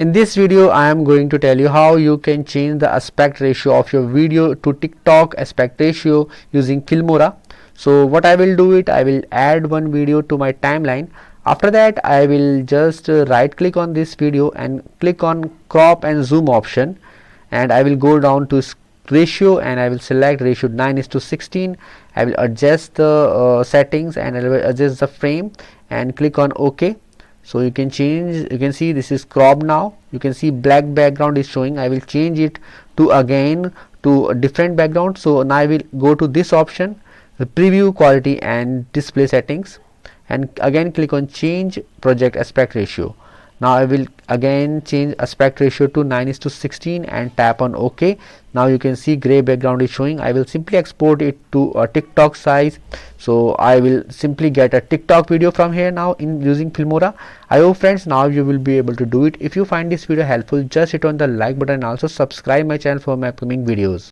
In this video I am going to tell you how you can change the aspect ratio of your video to TikTok aspect ratio using Filmora. So what I will do it, I will add one video to my timeline. After that I will just right click on this video and click on crop and zoom option, and I will go down to ratio and I will select ratio 9:16. I will adjust the settings and I will adjust the frame and click on OK. So you can change, you can see this is cropped now. You can see black background is showing. I will change it to again to a different background. So now I will go to this option, the preview quality and display settings, and again click on change project aspect ratio. Now I will again change aspect ratio to 9:16 and tap on OK. Now you can see gray background is showing. I will simply export it to a TikTok size. So I will simply get a TikTok video from here now in using Filmora. I hope friends now you will be able to do it. If you find this video helpful, just hit on the like button and also subscribe my channel for my upcoming videos.